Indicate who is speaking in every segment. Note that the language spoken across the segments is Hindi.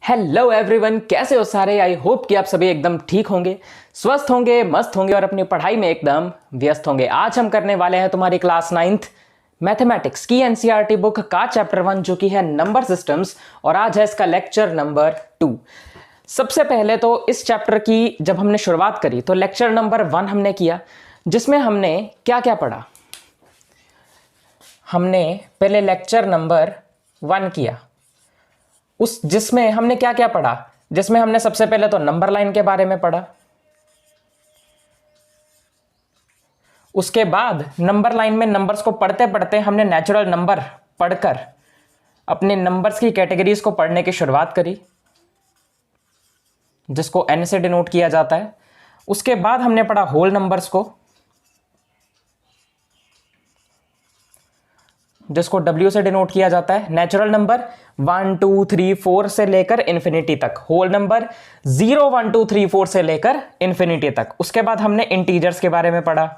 Speaker 1: हेलो एवरीवन, कैसे हो सारे। आई होप कि आप सभी एकदम ठीक होंगे, स्वस्थ होंगे, मस्त होंगे और अपनी पढ़ाई में एकदम व्यस्त होंगे। आज हम करने वाले हैं तुम्हारी क्लास 9th मैथमेटिक्स की एनसीईआरटी बुक का चैप्टर 1 जो कि है नंबर सिस्टम्स, और आज है इसका लेक्चर नंबर 2। सबसे पहले तो इस चैप्टर की जब हमने शुरुआत करी तो लेक्चर नंबर 1 हमने किया, जिसमें हमने क्या क्या पढ़ा। हमने पहले लेक्चर नंबर 1 किया, जिसमें हमने क्या क्या पढ़ा। जिसमें हमने सबसे पहले तो नंबर लाइन के बारे में पढ़ा, उसके बाद नंबर लाइन में नंबर्स को पढ़ते पढ़ते हमने नेचुरल नंबर पढ़कर अपने नंबर्स की कैटेगरीज को पढ़ने की शुरुआत करी, जिसको एन से डिनोट किया जाता है। उसके बाद हमने पढ़ा होल नंबर्स को, जिसको W से डिनोट किया जाता है। नेचुरल नंबर 1 2 3 4 से लेकर इन्फिनिटी तक, होल नंबर 0 1 2 3 4 से लेकर इन्फिनिटी तक। उसके बाद हमने इंटीजर्स के बारे में पढ़ा।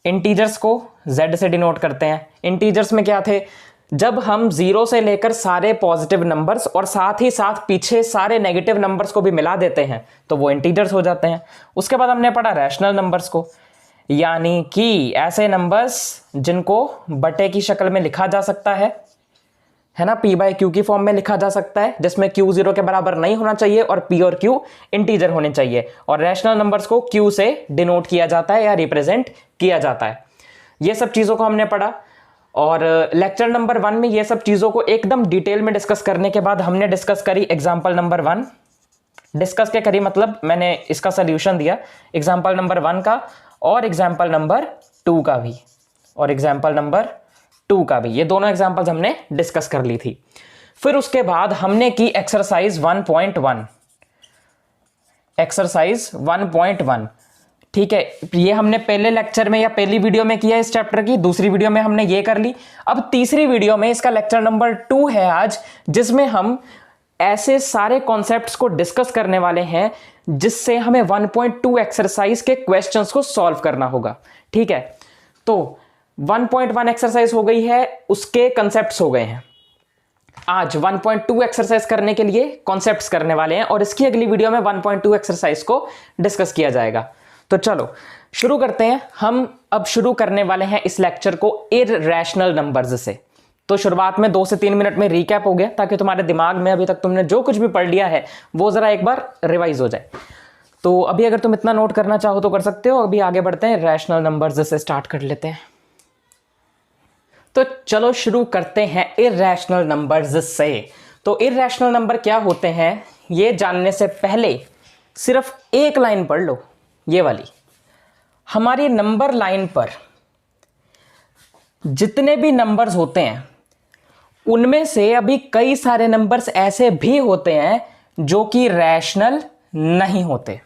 Speaker 1: इंटीजर्स को Z से डिनोट करते हैं। इंटीजर्स में क्या थे, जब हम 0 से लेकर सारे पॉजिटिव नंबर्स और साथ ही साथ पीछे सारे नेगेटिव नंबर्स को भी मिला देते हैं तो वो इंटीजर्स हो जाते हैं। उसके बाद हमने पढ़ा रैशनल नंबर्स को, यानी कि ऐसे नंबर्स जिनको बटे की शक्ल में लिखा जा सकता है ना, P बाय Q की फॉर्म में लिखा जा सकता है, जिसमें Q 0 के बराबर नहीं होना चाहिए और P और Q इंटीजर होने चाहिए। और रैशनल नंबर्स को Q से डिनोट किया जाता है या रिप्रेजेंट किया जाता है। ये सब चीज़ों को हमने पढ़ा। और लेक्चर नंबर 1 में ये सब चीज़ों को एकदम डिटेल में डिस्कस करने के बाद हमने डिस्कस करी एग्जाम्पल नंबर 1। डिस्कस क्या करी, मतलब मैंने इसका सोल्यूशन दिया एग्जाम्पल नंबर 1 का और एग्जाम्पल नंबर 2 का भी, और एग्जाम्पल नंबर 2 का भी। ये दोनों एग्जाम्पल्स हमने डिस्कस कर ली थी। फिर उसके बाद हमने की एक्सरसाइज 1.1। एक्सरसाइज 1.1, ठीक है। ये हमने पहले लेक्चर में या पहली वीडियो में किया इस चैप्टर की, दूसरी वीडियो में हमने ये कर ली। अब तीसरी वीडियो में इसका लेक्चर नंबर 2 है आज, जिसमें हम ऐसे सारे कॉन्सेप्ट्स को डिस्कस करने वाले हैं जिससे हमें 1.2 एक्सरसाइज के क्वेश्चंस को सॉल्व करना होगा, ठीक है। तो 1.1 एक्सरसाइज हो गई है, उसके कॉन्सेप्ट्स हो गए हैं। आज 1.2 एक्सरसाइज करने के लिए कॉन्सेप्ट्स करने वाले हैं और इसकी अगली वीडियो में 1.2 एक्सरसाइज को डिस्कस किया जाएगा। तो चलो शुरू करते हैं। हम अब शुरू करने वाले हैं इस लेक्चर को इररेशनल नंबर्स से। तो शुरुआत में 2 से 3 मिनट में रिकैप हो गया, ताकि तुम्हारे दिमाग में अभी तक तुमने जो कुछ भी पढ़ लिया है वो जरा एक बार रिवाइज हो जाए। तो अभी अगर तुम इतना नोट करना चाहो तो कर सकते हो। अभी आगे बढ़ते हैं, रैशनल नंबर्स से स्टार्ट कर लेते हैं। तो चलो शुरू करते हैं इररेशनल नंबर्स से। तो इररेशनल नंबर क्या होते हैं ये जानने से पहले सिर्फ एक लाइन पढ़ लो, ये वाली। हमारी नंबर लाइन पर जितने भी नंबर्स होते हैं उनमें से अभी कई सारे नंबर्स ऐसे भी होते हैं जो कि रैशनल नहीं होते।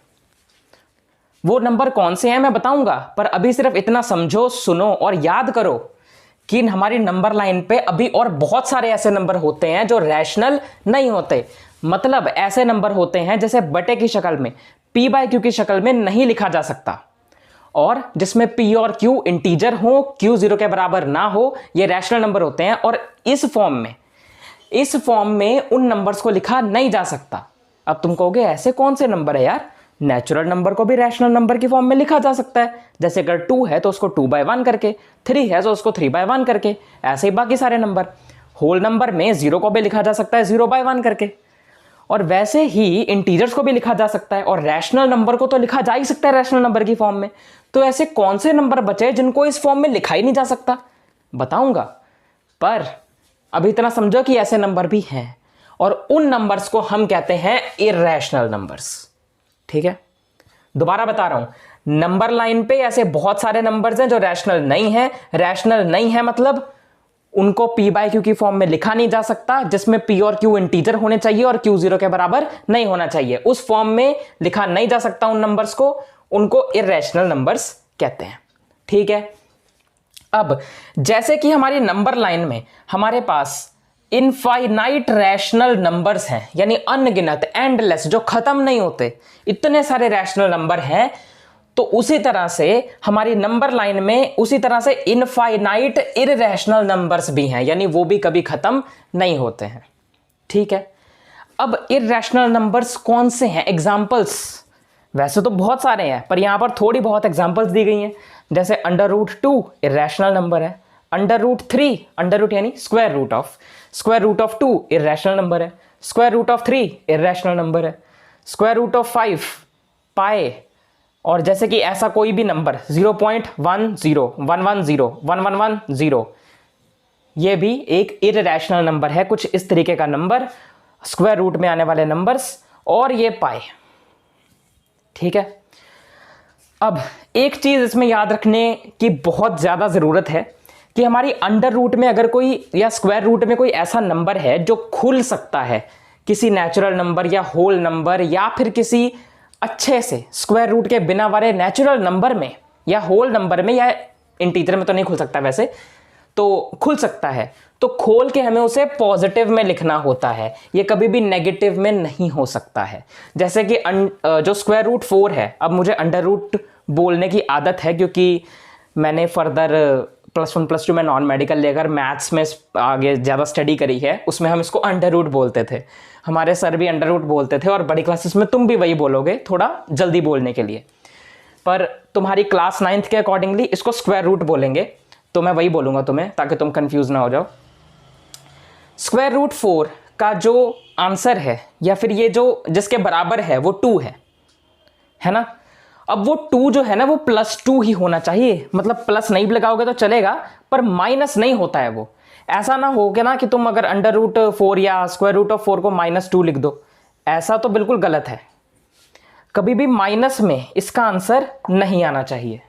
Speaker 1: वो नंबर कौन से हैं मैं बताऊंगा, पर अभी सिर्फ इतना समझो, सुनो और याद करो कि हमारी नंबर लाइन पे अभी और बहुत सारे ऐसे नंबर होते हैं जो रैशनल नहीं होते। मतलब ऐसे नंबर होते हैं जैसे बटे की शक्ल में, P बाय Q की शक्ल में नहीं लिखा जा सकता, और जिसमें P और Q इंटीजर हो, Q 0 के बराबर ना हो, ये रैशनल नंबर होते हैं। और इस फॉर्म में उन नंबर्स को लिखा नहीं जा सकता। अब तुम कहोगे ऐसे कौन से नंबर है यार, नेचुरल नंबर को भी रैशनल नंबर की फॉर्म में लिखा जा सकता है। जैसे अगर 2 है तो उसको 2/1 करके, 3 है तो उसको 3/1 करके, ऐसे ही बाकी सारे नंबर। होल नंबर में 0 को भी लिखा जा सकता है 0/1 करके, और वैसे ही इंटीजर्स को भी लिखा जा सकता है, और रैशनल नंबर को तो लिखा जा ही सकता है रैशनल नंबर की फॉर्म में। तो ऐसे कौन से नंबर बचे जिनको इस फॉर्म में लिखा ही नहीं जा सकता, बताऊंगा। पर अभी इतना समझो कि ऐसे नंबर भी हैं, और उन नंबर्स को हम कहते हैं इररेशनल नंबर्स, ठीक है। दोबारा बता रहा हूं, नंबर लाइन पे ऐसे बहुत सारे नंबर्स हैं जो रैशनल नहीं है। रैशनल नहीं है मतलब उनको P बाय Q की फॉर्म में लिखा नहीं जा सकता, जिसमें P और Q इंटीजर होने चाहिए और Q 0 के बराबर नहीं होना चाहिए। उस फॉर्म में लिखा नहीं जा सकता उन नंबर्स को, उनको इररेशनल नंबर्स कहते हैं, ठीक है। अब जैसे कि हमारी नंबर लाइन में हमारे पास इनफाइनाइट रैशनल नंबर्स हैं, यानी अनगिनत, एंडलेस, जो खत्म नहीं होते, इतने सारे रैशनल नंबर हैं। तो उसी तरह से हमारी नंबर लाइन में उसी तरह से इनफाइनाइट इररेशनल नंबर्स भी हैं, यानी वो भी कभी खत्म नहीं होते हैं, ठीक है। अब इर्रेशनल नंबर्स कौन से हैं, एग्जाम्पल्स वैसे तो बहुत सारे हैं पर यहां पर थोड़ी बहुत एग्जाम्पल्स दी गई हैं। जैसे अंडर रूट 2 इर्रेशनल नंबर है, अंडर रूट 3 अंडर रूट यानी square root of 2 irrational number है, square root of 3 irrational number है, स्क्वायर रूट ऑफ 5 पाए, और जैसे कि ऐसा कोई भी नंबर 0.10 110 1110 ये भी एक इर्रेशनल नंबर है। कुछ इस तरीके का नंबर, स्क्वायर रूट में आने वाले नंबर्स, और ये पाए। ठीक है, अब एक चीज इसमें याद रखने की बहुत ज्यादा जरूरत है कि हमारी अंडर रूट में अगर कोई या स्क्वायर रूट में कोई ऐसा नंबर है जो खुल सकता है किसी नेचुरल नंबर या होल नंबर या फिर किसी अच्छे से स्क्वायर रूट के बिना वाले नेचुरल नंबर में या होल नंबर में या इंटीजर में तो नहीं खुल सकता वैसे, तो खुल सकता है, तो खोल के हमें उसे पॉजिटिव में लिखना होता है, ये कभी भी नेगेटिव में नहीं हो सकता है। जैसे कि जो स्क्वायर रूट 4 है, अब मुझे अंडर रूट बोलने की आदत है क्योंकि मैंने फर्दर +1 +2 में नॉन मेडिकल लेकर मैथ्स में आगे ज़्यादा स्टडी करी है, उसमें हम इसको अंडर रूट बोलते थे, हमारे सर भी अंडर रूट बोलते थे और बड़ी क्लासेस में तुम भी वही बोलोगे थोड़ा जल्दी बोलने के लिए, पर तुम्हारी क्लास 9th के अकॉर्डिंगली इसको स्क्वायर रूट बोलेंगे, तो मैं वही बोलूँगा तुम्हें ताकि तुम कंफ्यूज ना हो जाओ। स्क्वायर रूट 4 का जो आंसर है या फिर ये जो जिसके बराबर है वो 2 है ना। अब वो 2 जो है ना वो +2 ही होना चाहिए, मतलब प्लस नहीं लगाओगे तो चलेगा पर माइनस नहीं होता है वो। ऐसा ना हो कि ना कि तुम अगर अंडर रूट 4 या स्क्वायर रूट ऑफ 4 को -2 लिख दो, ऐसा तो बिल्कुल गलत है। कभी भी माइनस में इसका आंसर नहीं आना चाहिए।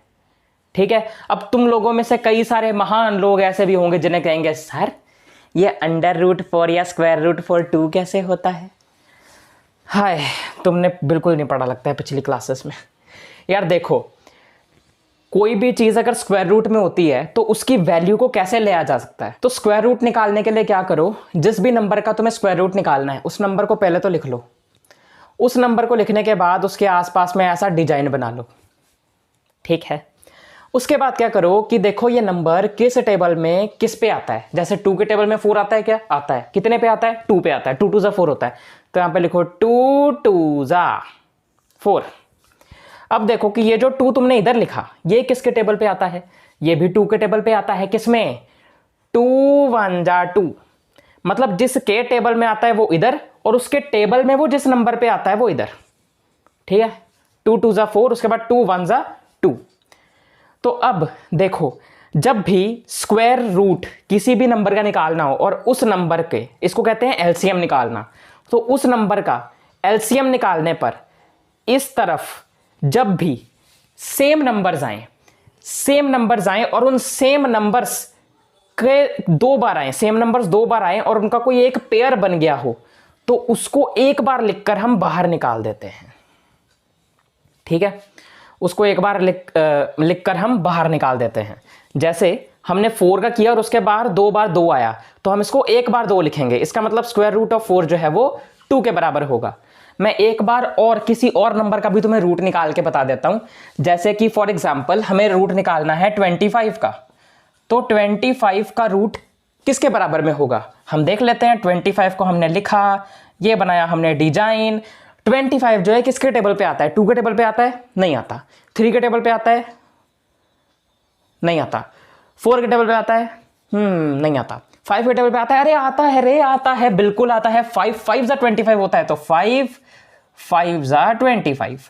Speaker 1: ठीक है, अब तुम लोगों में से कई सारे महान लोग ऐसे भी होंगे जिन्हें कहेंगे सर ये अंडर रूट 4 या स्क्वायर रूट 4 2 कैसे होता है। हाय, तुमने बिल्कुल नहीं पढ़ा लगता है पिछली क्लासेस में। यार देखो, कोई भी चीज अगर स्क्वायर रूट में होती है तो उसकी वैल्यू को कैसे लिया जा सकता है। तो स्क्वायर रूट निकालने के लिए क्या करो, जिस भी नंबर का तुम्हें स्क्वायर रूट निकालना है उस नंबर को पहले तो लिख लो, उस नंबर को लिखने के बाद उसके आसपास में ऐसा डिजाइन बना लो। ठीक है, उसके बाद क्या करो कि देखो ये नंबर किस टेबल में किस पे आता है। जैसे 2 के टेबल में 4 आता है, क्या आता है, कितने पे आता है, 2 पे आता है, 2 2 4 होता है, तो यहां पे लिखो 2 2 4। अब देखो कि ये जो 2 तुमने इधर लिखा ये किसके टेबल पे आता है, ये भी 2 के टेबल पे आता है। किसमें, 2 1 2, मतलब जिसके टेबल में आता है वो इधर और उसके टेबल में वो जिस नंबर पे आता है वो इधर। ठीक है, 2 2 4, उसके बाद 2 1 2। तो अब देखो, जब भी स्क्वायर रूट किसी भी नंबर का निकालना हो और उस नंबर के, इसको कहते हैं एलसीएम निकालना, तो उस नंबर का एलसीएम निकालने पर इस तरफ जब भी सेम नंबर्स आए और उन सेम नंबर्स के 2 बार आए, सेम नंबर्स 2 बार आए और उनका कोई एक पेयर बन गया हो, तो उसको एक बार लिखकर हम बाहर निकाल देते हैं। ठीक है, उसको एक बार लिखकर हम बाहर निकाल देते हैं। जैसे हमने 4 का किया और उसके बाहर 2 बार 2 आया, तो हम इसको एक बार 2 लिखेंगे, इसका मतलब स्क्वायर रूट ऑफ 4 जो है वो 2 के बराबर होगा। मैं एक बार और किसी और नंबर का भी तुम्हें रूट निकाल के बता देता हूं। जैसे कि फॉर एग्जांपल हमें रूट निकालना है 25 का, तो 25 का रूट किसके बराबर में होगा, हम देख लेते हैं। 25 को हमने लिखा, ये बनाया हमने डिजाइन। 25 जो है किसके टेबल पे आता है, 2 के टेबल पे आता है, नहीं आता। 3 के टेबल पे आता है, नहीं आता। 4 के टेबल पे आता है, नहीं आता। 5 के टेबल पे आता है, अरे आता है रे, आता है, बिल्कुल आता है। 5 5 25 होता है, तो 5 5 25।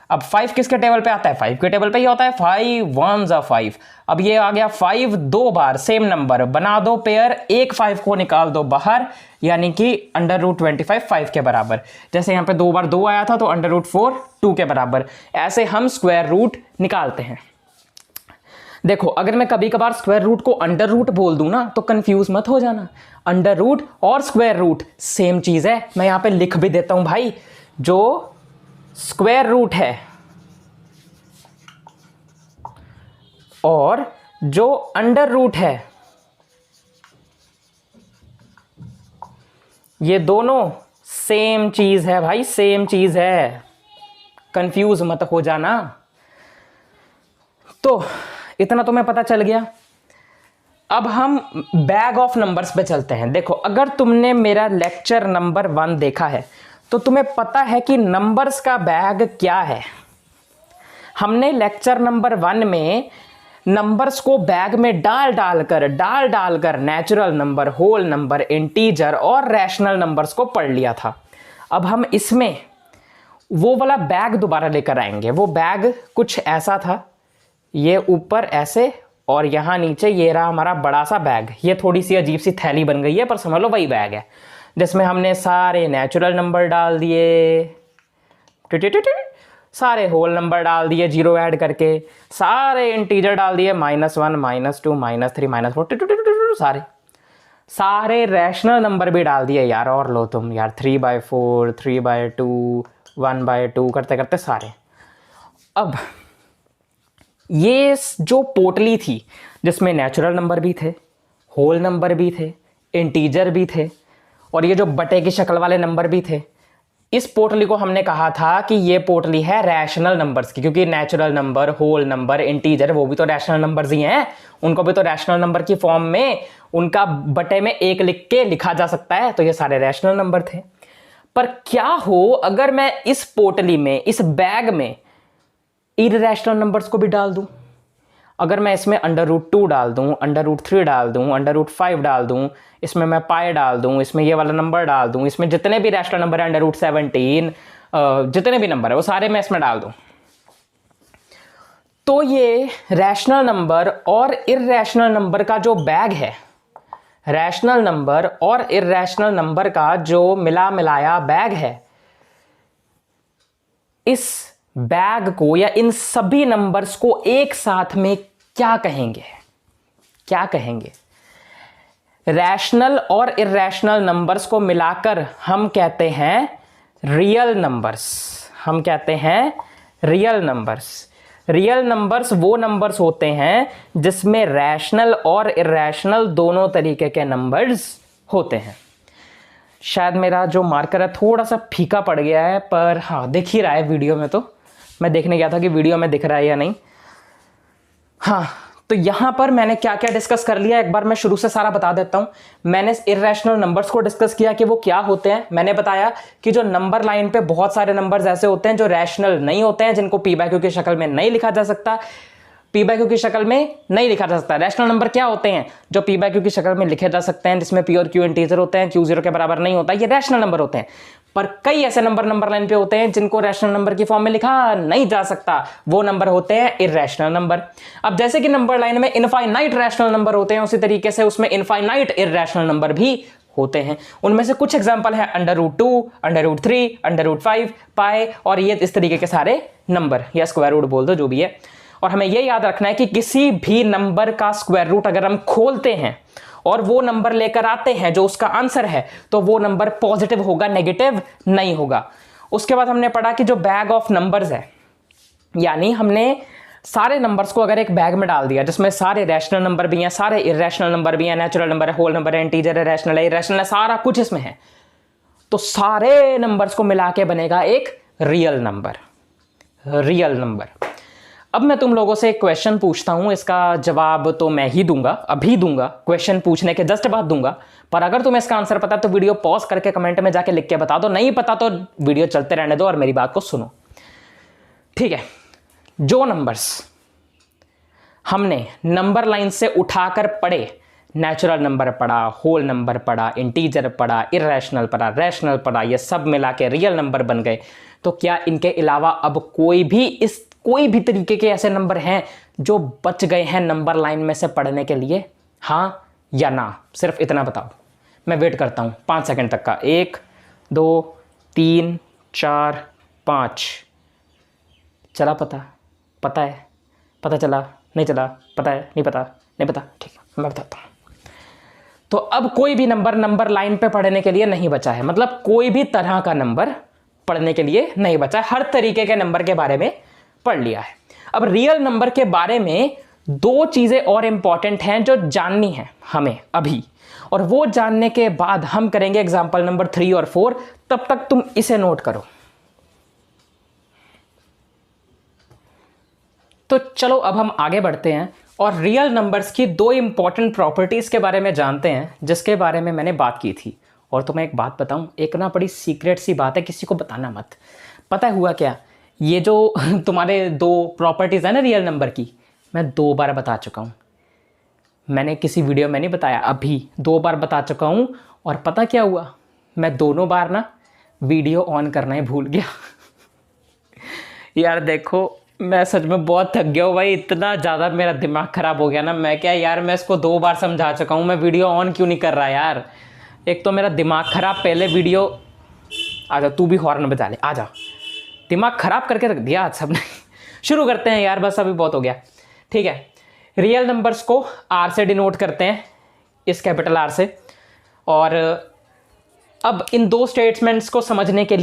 Speaker 1: अब 5 किसके टेबल पे आता है, 5 के टेबल पे ही होता है। 5 1 5। अब ये आ गया 5 2 बार सेम नंबर, बना दो पेयर, एक 5 को निकाल दो बाहर, यानी कि अंडर रूट 25 5 के बराबर। जैसे यहां पे 2 बार 2 आया था, तो अंडर रूट 4 2 के बराबर। ऐसे हम स्क्वायर रूट निकालते हैं। देखो, अगर मैं कभी कभार स्क्वायर रूट को अंडर रूट बोल दूं ना, तो कंफ्यूज मत हो जाना। अंडर रूट और स्क्वायर रूट सेम चीज है। मैं यहां पे लिख भी देता हूं भाई, जो स्क्वायर रूट है और जो अंडर रूट है, ये दोनों सेम चीज है भाई, सेम चीज है, कंफ्यूज मत हो जाना। तो इतना तुम्हें पता चल गया। अब हम बैग ऑफ नंबर्स पे चलते हैं। देखो, अगर तुमने मेरा लेक्चर नंबर 1 देखा है तो तुम्हें पता है कि नंबर्स का बैग क्या है। हमने लेक्चर नंबर 1 में नंबर्स को बैग में डाल डालकर natural number, whole number, integer और रैशनल नंबर्स को पढ़ लिया था। अब हम इसमें वो वाला बैग दोबारा लेकर आएंगे। वो बैग कुछ ऐसा था, ये ऊपर ऐसे और यहाँ नीचे ये रहा हमारा बड़ा सा बैग। ये थोड़ी सी अजीब सी थैली बन गई है, पर समझ लो वही बैग है जिसमें हमने सारे नेचुरल नंबर डाल दिए, सारे होल नंबर डाल दिए जीरो ऐड करके, सारे इंटीजर डाल दिए -1 -2 -3 -4, सारे रैशनल नंबर भी डाल दिए यार। और लो तुम यार 3/4 3/2 1/2 करते करते सारे। अब ये जो पोटली थी जिसमें नेचुरल नंबर भी थे, होल नंबर भी थे, इंटीजर भी थे और ये जो बटे की शक्ल वाले नंबर भी थे, इस पोटली को हमने कहा था कि ये पोटली है रैशनल नंबर्स की, क्योंकि natural number, whole number, integer वो भी तो रैशनल नंबर्स ही हैं। उनको भी तो रैशनल नंबर की फॉर्म में उनका बटे में 1 लिख के लिखा जा सकता है, तो ये सारे रैशनल नंबर थे। पर क्या हो अगर मैं इस पोटली में, इस बैग में इररेशनल नंबर्स को भी डाल दूं? अगर मैं इसमें √2 डाल दूं, √3 डाल दूं, √5 डाल दूं, इसमें मैं पाई डाल दूं, इसमें ये वाला नंबर डाल दूं, इसमें जितने भी रैशनल नंबर है √17, जितने भी नंबर है वो सारे मैं इसमें डाल दूं, तो ये रैशनल नंबर और इररेशनल नंबर का जो बैग है, रैशनल नंबर और इररेशनल नंबर का जो मिला मिलाया बैग है, इस बैग को या इन सभी नंबर्स को एक साथ में क्या कहेंगे? क्या कहेंगे? रैशनल और इररेशनल नंबर्स को मिलाकर हम कहते हैं रियल नंबर्स। हम कहते हैं रियल नंबर्स। रियल नंबर्स वो नंबर्स होते हैं जिसमें रैशनल और इररेशनल दोनों तरीके के नंबर्स होते हैं। शायद मेरा जो मार्कर है थोड़ा सा फीका पड़ गया है, पर हाँ दिख ही रहा है वीडियो में। तो मैं देखने गया था कि वीडियो में दिख रहा है या नहीं। हाँ, तो यहां पर मैंने क्या क्या डिस्कस कर लिया, एक बार मैं शुरू से सारा बता देता हूं। मैंने इररेशनल नंबर्स को डिस्कस किया कि वो क्या होते हैं। मैंने बताया कि जो नंबर लाइन पे बहुत सारे नंबर्स ऐसे होते हैं जो रैशनल नहीं होते हैं, जिनको p/q की शक्ल में नहीं लिखा जा सकता। p/q की शक्ल में नहीं लिखा जा सकता। रैशनल नंबर क्या होते हैं जो p/q की शक्ल में लिखे जा सकते हैं, जिसमें p और q इंटीजर होते हैं, q 0 के बराबर नहीं होता, ये रैशनल नंबर होते हैं। पर कई ऐसे नंबर लाइन पे होते हैं जिनको रैशनल नंबर की फॉर्म में लिखा नहीं जा सकता, वो नंबर होते हैं इररेशनल नंबर। अब जैसे कि नंबर लाइन में इनफाइनाइट रैशनल नंबर होते हैं, उसी तरीके से उसमें इनफाइनाइट इररेशनल नंबर भी होते हैं। उनमें से कुछ एग्जांपल है √2, √3, √5, पाई और ये इस तरीके के सारे नंबर, या स्क्वायर रूट बोल दो, जो भी है। और हमें यह याद रखना है कि किसी भी नंबर का स्क्वायर रूट अगर हम खोलते हैं और वो नंबर लेकर आते हैं जो उसका आंसर है, तो वो नंबर पॉजिटिव होगा, नेगेटिव नहीं होगा। उसके बाद हमने पढ़ा कि जो बैग ऑफ नंबर्स है, यानी हमने सारे नंबर्स को अगर एक बैग में डाल दिया जिसमें सारे रैशनल नंबर भी हैं, सारे इररेशनल नंबर भी हैं, नेचुरल नंबर है, होल नंबर है, इंटीजर है, रैशनल है, इररेशनल है, सारा कुछ इसमें है, तो सारे नंबर्स को मिला के बनेगा एक रियल नंबर। Real number. अब मैं तुम लोगों से एक क्वेश्चन पूछता हूं, इसका जवाब तो मैं ही दूंगा, अभी दूंगा, क्वेश्चन पूछने के जस्ट बाद दूंगा। पर अगर तुम्हें इसका आंसर पता है तो वीडियो पॉज करके कमेंट में जाके लिख के बता दो, नहीं पता तो वीडियो चलते रहने दो और मेरी बात को सुनो, ठीक है? जो नंबर्स हमने नंबर लाइन से उठाकर पढ़े, नेचुरल नंबर पढ़ा, होल नंबर पढ़ा, इंटीजर पढ़ा, इररेशनल पढ़ा, रैशनल पढ़ा, ये सब मिला के रियल नंबर बन गए, तो क्या इनके अलावा अब कोई भी तरीके के ऐसे नंबर हैं जो बच गए हैं नंबर लाइन में से पढ़ने के लिए? हाँ या ना, सिर्फ इतना बताओ। मैं वेट करता हूं 5 सेकंड तक का। 1 2 3 4 5। चला पता है, पता चला, नहीं चला, पता है, नहीं पता, नहीं पता, ठीक है मैं बताता हूं। तो अब कोई भी नंबर लाइन पे पढ़ने के लिए नहीं बचा है, मतलब कोई भी तरह का नंबर पढ़ने के लिए नहीं बचा है, हर तरीके के नंबर के बारे में पढ़ लिया है। अब रियल नंबर के बारे में 2 चीजें और इंपॉर्टेंट हैं जो जाननी है हमें अभी, और वो जानने के बाद हम करेंगे एग्जांपल नंबर 3 और 4। तब तक तुम इसे नोट करो। तो चलो अब हम आगे बढ़ते हैं और रियल नंबर्स की दो इंपॉर्टेंट प्रॉपर्टीज़ के बारे में जानते हैं, जिसके बारे में मैंने बात की थी। और तो मैं एक बात बताऊं, एक ना बड़ी सीक्रेट सी बात है, किसी को बताना मत। पता है हुआ क्या, ये जो तुम्हारे दो प्रॉपर्टीज़ है ना रियल नंबर की, मैं 2 बार बता चुका हूँ। मैंने किसी वीडियो में नहीं बताया, अभी 2 बार बता चुका हूँ। और पता क्या हुआ, मैं दोनों बार ना वीडियो ऑन करना ही भूल गया। यार देखो, मैं सच में बहुत थक गया हूँ भाई, इतना ज़्यादा मेरा दिमाग ख़राब हो गया ना। मैं क्या यार, मैं इसको 2 बार समझा चुका हूँ, मैं वीडियो ऑन क्यों नहीं कर रहा यार। एक तो मेरा दिमाग ख़राब, पहले वीडियो, आजा तू भी हॉर्न बजा ले, आजा। दिमाग ख़राब करके रख दिया आज सबने। शुरू करते हैं यार, बस अभी बहुत हो गया। ठीक है, रियल नंबर्स को आर से डिनोट करते हैं, इस कैपिटल आर से। और अब इन दो स्टेटमेंट्स को समझने के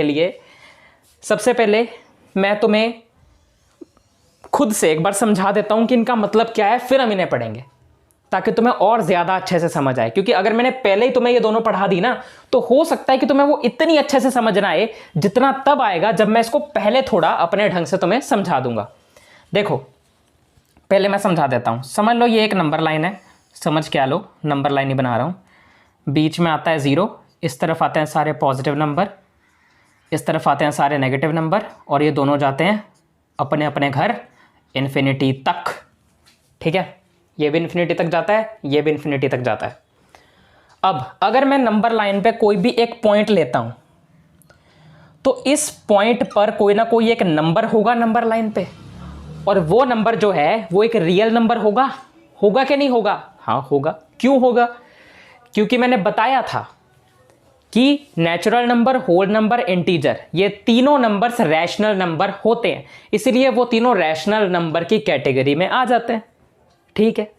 Speaker 1: लिए सबसे पहले मैं तुम्हें खुद से एक बार समझा देता हूं कि इनका मतलब क्या है, फिर हम इन्हें पढ़ेंगे ताकि तुम्हें और ज़्यादा अच्छे से समझ आए। क्योंकि अगर मैंने पहले ही तुम्हें ये दोनों पढ़ा दी ना, तो हो सकता है कि तुम्हें वो इतनी अच्छे से समझ ना आए जितना तब आएगा जब मैं इसको पहले थोड़ा अपने ढंग से तुम्हें समझा दूंगा। देखो, पहले मैं समझा देता हूँ। समझ लो ये एक नंबर लाइन है, समझ क्या लो, नंबर लाइन ही बना रहा हूँ। बीच में आता है 0, इस तरफ आते हैं सारे पॉजिटिव नंबर, इस तरफ आते हैं सारे नेगेटिव नंबर, और ये दोनों जाते हैं अपने अपने घर इन्फिनिटी तक। ठीक है, ये भी इन्फिनिटी तक जाता है, ये भी इन्फिनिटी तक जाता है। अब अगर मैं नंबर लाइन पे कोई भी एक पॉइंट लेता हूं, तो इस पॉइंट पर कोई ना कोई एक नंबर होगा नंबर लाइन पे, और वो नंबर जो है वो एक रियल नंबर होगा। होगा कि नहीं होगा? हाँ होगा। क्यों होगा? क्योंकि मैंने बताया था कि natural number, whole number, integer, ये तीनों नंबर्स रैशनल नंबर होते हैं, इसलिए वो तीनों रैशनल नंबर की कैटेगरी में आ जाते हैं। ठीक है,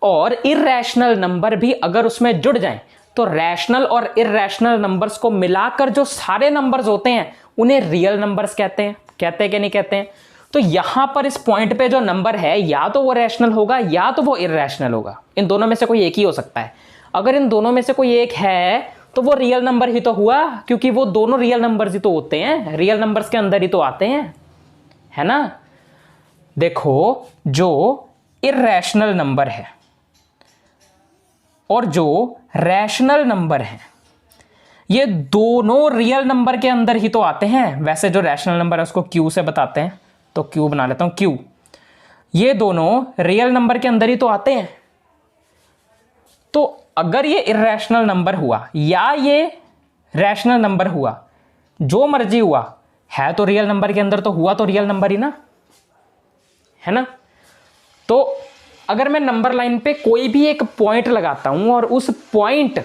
Speaker 1: और इरैशनल नंबर भी अगर उसमें जुड़ जाएं, तो रैशनल और इरैशनल नंबर्स को मिलाकर जो सारे नंबर्स होते हैं उन्हें रियल नंबर्स कहते हैं। कहते हैं कि नहीं कहते हैं? तो यहां पर इस पॉइंट पे जो नंबर है, या तो वो रैशनल होगा या तो वो इरैशनल होगा। इन दोनों में से कोई एक ही हो सकता है। अगर इन दोनों में से कोई एक है तो वो रियल नंबर ही तो हुआ, क्योंकि वो दोनों रियल नंबर्स ही तो होते हैं, रियल नंबर्स के अंदर ही तो आते हैं, है ना। देखो, जो इरैशनल नंबर है और जो रैशनल नंबर है, ये दोनों रियल नंबर के अंदर ही तो आते हैं। वैसे जो रैशनल नंबर है उसको क्यू से बताते हैं, तो क्यू बना लेता हूं, क्यू। ये दोनों रियल नंबर के अंदर ही तो आते हैं। तो अगर ये इरैशनल नंबर हुआ या ये रैशनल नंबर हुआ, जो मर्जी हुआ, है तो रियल नंबर के अंदर, तो हुआ तो रियल नंबर ही ना, है ना। तो अगर मैं नंबर लाइन पे कोई भी एक पॉइंट लगाता हूं और उस पॉइंट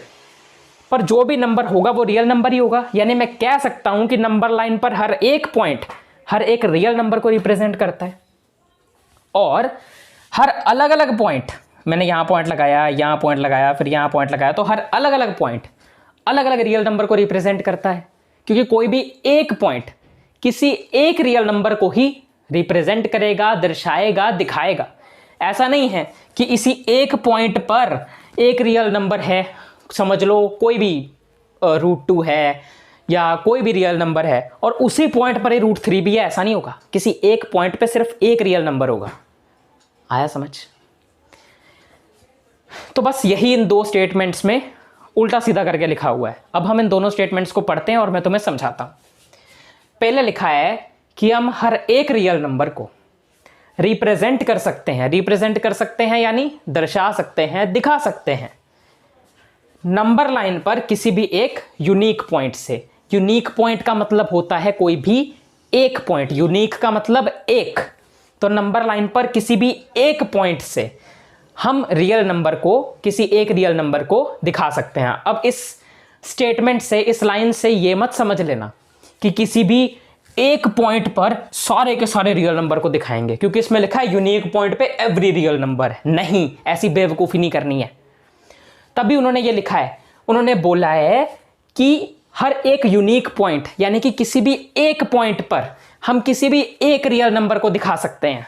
Speaker 1: पर जो भी नंबर होगा वो रियल नंबर ही होगा, यानी मैं कह सकता हूं कि नंबर लाइन पर हर एक पॉइंट हर एक रियल नंबर को रिप्रेजेंट करता है। और हर अलग अलग पॉइंट, मैंने यहां पॉइंट लगाया, यहां पॉइंट लगाया, फिर यहां पॉइंट लगाया, तो हर अलग अलग पॉइंट अलग अलग रियल नंबर को रिप्रेजेंट करता है। क्योंकि कोई भी एक पॉइंट किसी एक रियल नंबर को ही रिप्रेजेंट करेगा, दर्शाएगा, दिखाएगा। ऐसा नहीं है कि इसी एक पॉइंट पर एक रियल नंबर है, समझ लो कोई भी √2 है या कोई भी रियल नंबर है, और उसी पॉइंट पर ही √3 भी है, ऐसा नहीं होगा। किसी एक पॉइंट पे सिर्फ एक रियल नंबर होगा। आया समझ? तो बस यही इन दो स्टेटमेंट्स में उल्टा सीधा करके लिखा हुआ है। अब हम इन दोनों स्टेटमेंट्स को पढ़ते हैं और मैं तुम्हें समझाता हूं। पहले लिखा है कि हम हर एक रियल नंबर को रिप्रेजेंट कर सकते हैं। रिप्रेजेंट कर सकते हैं यानी दर्शा सकते हैं, दिखा सकते हैं नंबर लाइन पर किसी भी एक यूनिक पॉइंट से। यूनिक पॉइंट का मतलब होता है कोई भी एक पॉइंट, यूनिक का मतलब एक। तो नंबर लाइन पर किसी भी एक पॉइंट से हम रियल नंबर को, किसी एक रियल नंबर को दिखा सकते हैं। अब इस स्टेटमेंट से, इस लाइन से ये मत समझ लेना कि किसी भी एक पॉइंट पर सारे के सारे रियल नंबर को दिखाएंगे, क्योंकि इसमें लिखा है यूनिक पॉइंट पे एवरी रियल नंबर है। नहीं, ऐसी बेवकूफ़ी नहीं करनी है। तभी उन्होंने ये लिखा है, उन्होंने बोला है कि हर एक यूनिक पॉइंट, यानी कि किसी भी एक पॉइंट पर हम किसी भी एक रियल नंबर को दिखा सकते हैं।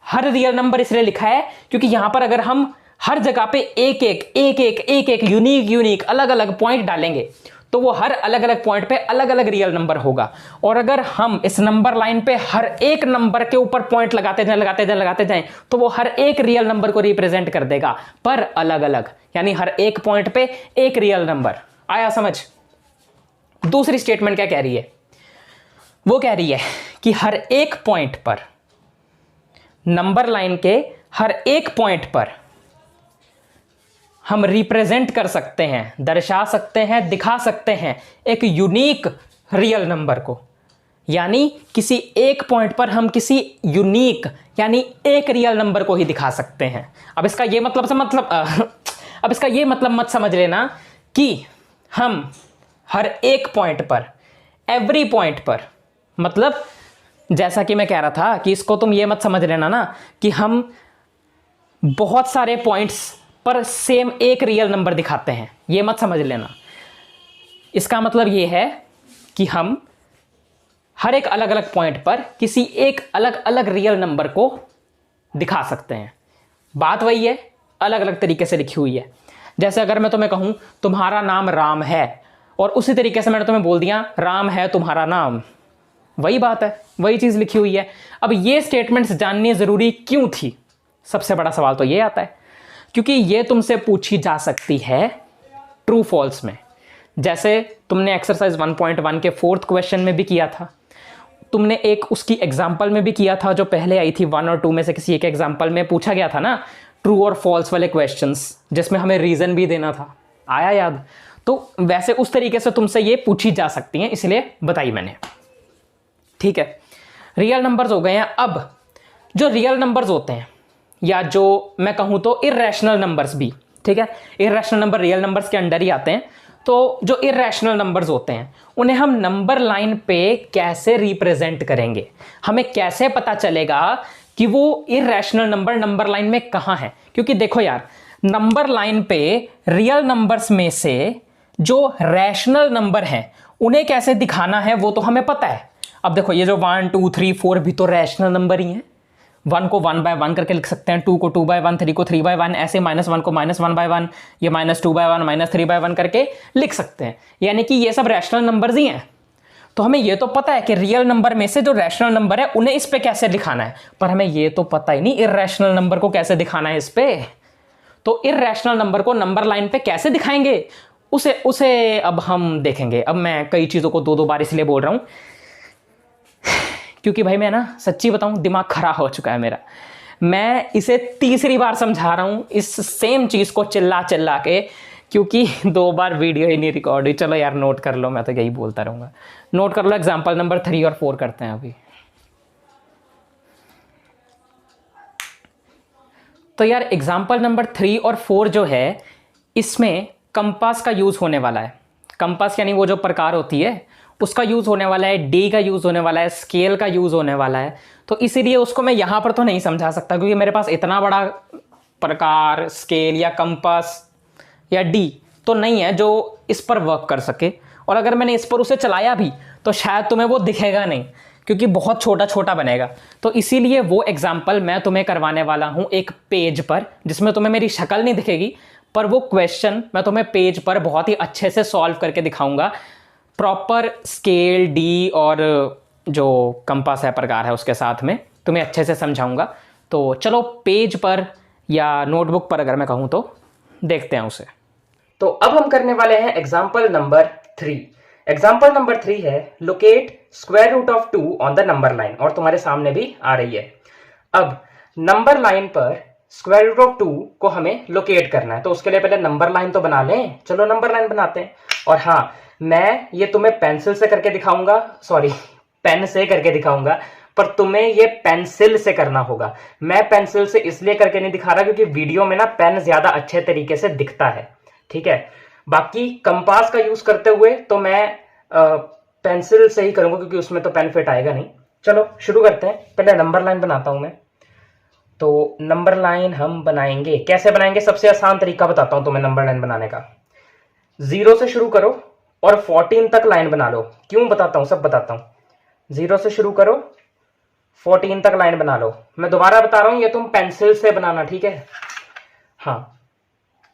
Speaker 1: हर रियल नंबर इसलिए लिखा है क्योंकि यहां पर अगर हम हर जगह पे एक एक यूनिक अलग अलग पॉइंट डालेंगे तो वो हर अलग अलग पॉइंट पे अलग अलग रियल नंबर होगा। और अगर हम इस नंबर लाइन पे हर एक नंबर के ऊपर पॉइंट लगाते जाएं तो वो हर एक रियल नंबर को रिप्रेजेंट कर देगा, पर अलग अलग, यानी हर एक पॉइंट पे एक रियल नंबर। आया समझ? दूसरी स्टेटमेंट क्या कह रही है? वो कह रही है कि हर एक पॉइंट पर, नंबर लाइन के हर एक पॉइंट पर हम रिप्रेजेंट कर सकते हैं, दर्शा सकते हैं, दिखा सकते हैं एक यूनिक रियल नंबर को। यानी किसी एक पॉइंट पर हम किसी यूनिक यानी एक रियल नंबर को ही दिखा सकते हैं। अब इसका ये अब इसका ये मतलब मत समझ लेना कि हम हर एक पॉइंट पर, एवरी पॉइंट पर, मतलब जैसा कि मैं कह रहा था कि इसको तुम ये मत समझ लेना ना कि हम बहुत सारे पॉइंट्स पर सेम एक रियल नंबर दिखाते हैं, ये मत समझ लेना। इसका मतलब ये है कि हम हर एक अलग अलग पॉइंट पर किसी एक अलग अलग रियल नंबर को दिखा सकते हैं। बात वही है, अलग अलग तरीके से लिखी हुई है। जैसे अगर मैं तुम्हें कहूं तुम्हारा नाम राम है, और उसी तरीके से मैंने तुम्हें बोल दिया राम है तुम्हारा नाम, वही बात है, वही चीज लिखी हुई है। अब ये स्टेटमेंट्स जाननी जरूरी क्यों थी? सबसे बड़ा सवाल तो ये आता है क्योंकि ये तुमसे पूछी जा सकती है ट्रू फॉल्स में। जैसे तुमने एक्सरसाइज 1.1 के 4th क्वेश्चन में भी किया था, तुमने एक उसकी एग्जाम्पल में भी किया था जो पहले आई थी 1 और 2 में से किसी एक एग्जाम्पल में पूछा गया था ना, ट्रू और फॉल्स वाले क्वेश्चंस, जिसमें हमें रीजन भी देना था। आया याद? तो वैसे उस तरीके से तुमसे ये पूछी जा सकती हैं, इसलिए बताई मैंने। ठीक है, रियल नंबर्स हो गए हैं। अब जो रियल नंबर्स होते हैं, या जो मैं कहूं तो इर्रेशनल नंबर्स भी, ठीक है, इर्रेशनल नंबर रियल नंबर्स के अंडर ही आते हैं। तो जो इर्रेशनल नंबर्स होते हैं उन्हें हम नंबर लाइन पे कैसे रिप्रेजेंट करेंगे? हमें कैसे पता चलेगा कि वो इर्रेशनल नंबर नंबर लाइन में कहां है? क्योंकि देखो यार, नंबर लाइन पे रियल नंबर्स में से जो रैशनल नंबर हैं उन्हें कैसे दिखाना है वो तो हमें पता है। अब देखो, ये जो 1 2 3 4 भी तो रैशनल नंबर ही हैं। 1 को 1 by 1 करके लिख सकते हैं, 2 को 2 by 1, 3 को 3 by 1, ऐसे -1 को -1 by 1, ये -2 by 1, -3 by 1 करके लिख सकते हैं। यानी कि ये सब रैशनल नंबर्स ही हैं। तो हमें ये तो पता है कि रियल नंबर में से जो रैशनल नंबर है उन्हें इस पे कैसे दिखाना है, पर हमें ये तो पता ही नहीं इर्रेशनल नंबर को कैसे दिखाना है इस पे। तो इर्रेशनल नंबर को नंबर लाइन पे कैसे दिखाएंगे उसे अब हम देखेंगे। अब मैं कई चीज़ों को 2-2 बार इसलिए बोल रहा हूँ क्योंकि भाई मैं ना सच्ची बताऊं, दिमाग खराब हो चुका है मेरा। मैं इसे तीसरी बार समझा रहा हूं इस सेम चीज को चिल्ला चिल्ला के, क्योंकि 2 बार वीडियो ही नहीं रिकॉर्ड हुई। चलो यार नोट कर लो, मैं तो यही बोलता रहूंगा। नोट कर लो, एग्जाम्पल नंबर 3 और 4 करते हैं अभी। तो यार एग्जाम्पल नंबर 3 और 4 जो है, इसमें कंपास का यूज होने वाला है। कंपास यानी वो जो प्रकार होती है उसका यूज होने वाला है, डी का यूज होने वाला है, स्केल का यूज होने वाला है। तो इसीलिए उसको मैं यहां पर तो नहीं समझा सकता क्योंकि मेरे पास इतना बड़ा प्रकार, स्केल या कंपास या डी तो नहीं है जो इस पर वर्क कर सके। और अगर मैंने इस पर उसे चलाया भी तो शायद तुम्हें वो दिखेगा नहीं क्योंकि बहुत छोटा छोटा बनेगा। तो इसीलिए वो एग्जाम्पल मैं तुम्हें करवाने वाला हूं एक पेज पर, जिसमें तुम्हें मेरी शक्ल नहीं दिखेगी, पर वो क्वेश्चन मैं तुम्हें पेज पर बहुत ही अच्छे से सॉल्व करके दिखाऊंगा। प्रॉपर स्केल, डी और जो कंपास है प्रकार है उसके साथ में तुम्हें अच्छे से समझाऊंगा। तो चलो पेज पर या नोटबुक पर अगर मैं कहूं तो देखते हैं उसे। तो अब हम करने वाले हैं एग्जाम्पल नंबर 3। एग्जाम्पल नंबर 3 है locate square root of 2 on the number line, और तुम्हारे सामने भी आ रही है। अब नंबर लाइन पर स्क्वायर रूट ऑफ 2 को हमें लोकेट करना है, तो उसके लिए पहले नंबर लाइन तो बना लें। चलो नंबर लाइन बनाते हैं। और हाँ, मैं ये तुम्हें पेंसिल से करके दिखाऊंगा, सॉरी पेन से करके दिखाऊंगा, पर तुम्हें ये पेंसिल से करना होगा। मैं पेंसिल से इसलिए करके नहीं दिखा रहा क्योंकि वीडियो में ना पेन ज्यादा अच्छे तरीके से दिखता है, ठीक है। बाकी कंपास का यूज करते हुए तो मैं पेंसिल से ही करूंगा क्योंकि उसमें तो पेन फिट आएगा नहीं। चलो शुरू करते हैं। पहले नंबर लाइन बनाता हूं मैं। तो नंबर लाइन हम बनाएंगे, कैसे बनाएंगे? सबसे आसान तरीका बताता हूं तुम्हें नंबर लाइन बनाने का। 0 से शुरू करो और 14 तक लाइन बना लो। क्यों बताता हूं, सब बताता हूं। 0 से शुरू करो, 14 तक लाइन बना लो। मैं दोबारा बता रहा हूं, ये तुम पेंसिल से बनाना, ठीक है। हाँ,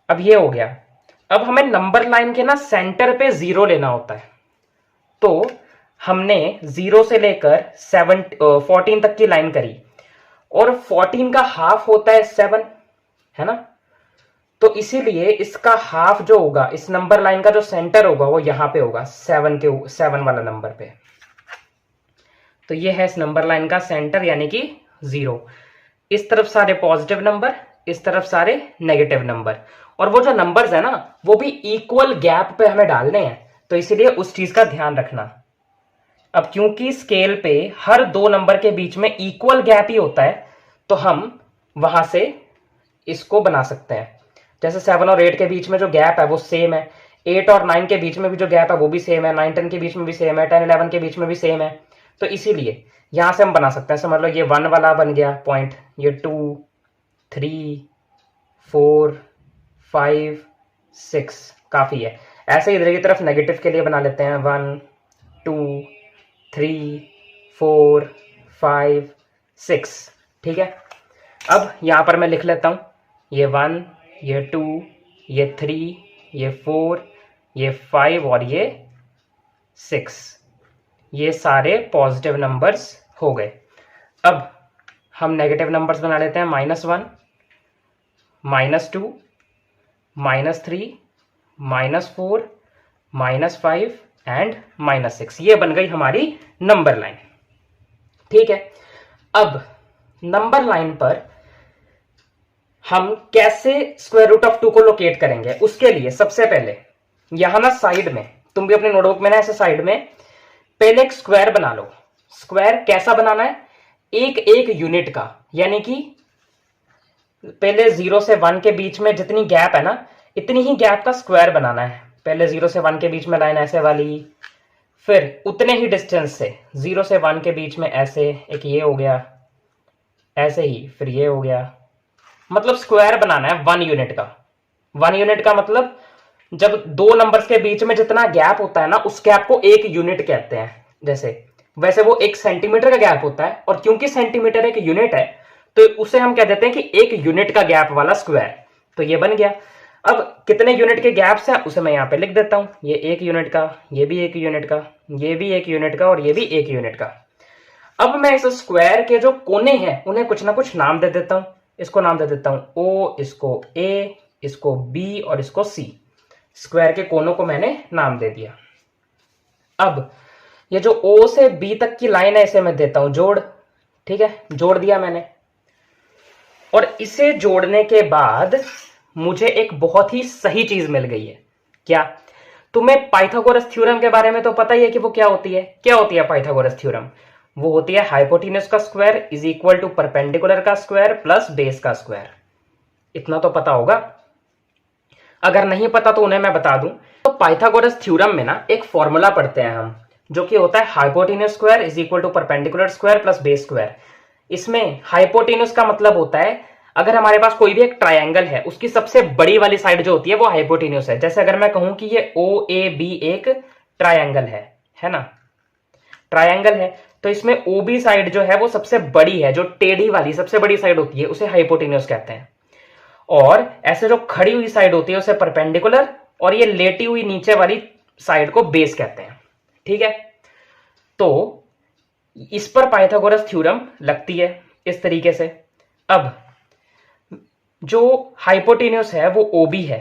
Speaker 1: अब ये हो गया। अब हमें नंबर लाइन के ना सेंटर पे 0 लेना होता है, तो हमने 0 से लेकर 14 तक की लाइन करी, और 14 का हाफ होता है 7, है ना। तो इसीलिए इसका हाफ जो होगा, इस नंबर लाइन का जो सेंटर होगा वो यहां पे होगा, 7 वाला नंबर पे। तो ये है इस नंबर लाइन का सेंटर, यानी कि 0। इस तरफ सारे पॉजिटिव नंबर, इस तरफ सारे नेगेटिव नंबर, और वो जो नंबर्स है ना वो भी इक्वल गैप पे हमें डालने हैं, तो इसीलिए उस चीज का ध्यान रखना। अब क्योंकि स्केल पे हर दो नंबर के बीच में इक्वल गैप ही होता है, तो हम वहां से इसको बना सकते हैं। जैसे 7 और 8 के बीच में जो गैप है वो सेम है, 8 और 9 के बीच में भी जो गैप है वो भी सेम है, 9 10 के बीच में भी सेम है, 10 11 के बीच में भी सेम है। तो इसीलिए यहां से हम बना सकते हैं। समझ लो ये 1 वाला बन गया पॉइंट, ये 2 3 4 5 6 काफी है। ऐसे इधर की तरफ नेगेटिव के लिए बना लेते हैं, 1 2 3 4 5 6, ठीक है। अब यहां पर मैं लिख लेता हूं, ये 1, ये 2, ये 3, ये 4, ये 5 और ये 6, ये सारे पॉजिटिव नंबर्स हो गए। अब हम नेगेटिव नंबर्स बना लेते हैं, -1, -2, -3, -4, -5 एंड -6। ये बन गई हमारी नंबर लाइन, ठीक है। अब नंबर लाइन पर हम कैसे स्क्वायर रूट ऑफ 2 को लोकेट करेंगे, उसके लिए सबसे पहले यहां ना साइड में, तुम भी अपने नोटबुक में ना ऐसे साइड में पहले एक स्क्वायर बना लो। स्क्वायर कैसा बनाना है, एक एक यूनिट का, यानी कि पहले 0 से 1 के बीच में जितनी गैप है ना, इतनी ही गैप का स्क्वायर बनाना है। पहले 0 से 1 के बीच में लाइन ऐसे वाली, फिर उतने ही डिस्टेंस से 0 से 1 के बीच में ऐसे एक ये हो गया, ऐसे ही फिर ये हो गया। मतलब स्क्वायर बनाना है 1 यूनिट का। 1 यूनिट का मतलब जब दो नंबर्स के बीच में जितना गैप होता है ना, उस गैप को 1 यूनिट कहते हैं। जैसे वैसे वो 1 सेंटीमीटर का गैप होता है, और क्योंकि सेंटीमीटर एक यूनिट है तो उसे हम कह देते हैं कि 1 यूनिट का गैप वाला स्क्वायर। तो ये बन गया। अब कितने यूनिट के गैप्स हैं उसे मैं यहां पे लिख देता हूं, ये 1 यूनिट का, ये भी 1 यूनिट का, ये भी 1 यूनिट का, और ये भी 1 यूनिट का। अब मैं इस स्क्वायर के जो कोने हैं उन्हें कुछ ना कुछ नाम दे देता हूं। इसको नाम दे देता हूं O, इसको A, इसको B और इसको C। स्क्वायर के कोनों को मैंने नाम दे दिया। अब ये जो O से B तक की लाइन है इसे मैं देता हूं जोड़, ठीक है, जोड़ दिया मैंने। और इसे जोड़ने के बाद मुझे एक बहुत ही सही चीज मिल गई है। क्या? तुम्हें पाइथागोरस थ्योरम के बारे में तो पता ही है कि वो क्या होती है। क्या होती है पाइथागोरस थ्योरम? वो होती है हाइपोटेन्यूज का square is equal to perpendicular का स्क्वायर प्लस बेस का स्क्वायर। इतना तो पता होगा। अगर नहीं पता तो उन्हें मैं बता दूं। तो पाइथागोरस थ्योरम में ना एक फॉर्मूला पढ़ते हैं हम, जो कि होता है hypotenuse square is equal to perpendicular square plus base square. इसमें हाइपोटेन्यूज का मतलब होता है अगर हमारे पास कोई भी एक ट्रायंगल है, उसकी सबसे बड़ी वाली साइड जो होती है वो हाइपोटेन्यूज है। जैसे अगर मैं कहूं कि ये OAB एक ट्रायंगल है ना, ट्रायंगल है, तो इसमें OB साइड जो है वो सबसे बड़ी है, जो टेढ़ी वाली सबसे बड़ी साइड होती है उसे हाइपोटेन्यूज कहते हैं। और ऐसे जो खड़ी हुई साइड होती है उसे परपेंडिकुलर, और ये लेटी हुई नीचे वाली साइड को बेस कहते हैं, ठीक है। तो इस पर पाइथागोरस थ्योरम लगती है इस तरीके से। अब जो हाइपोटेन्यूज है वो OB है,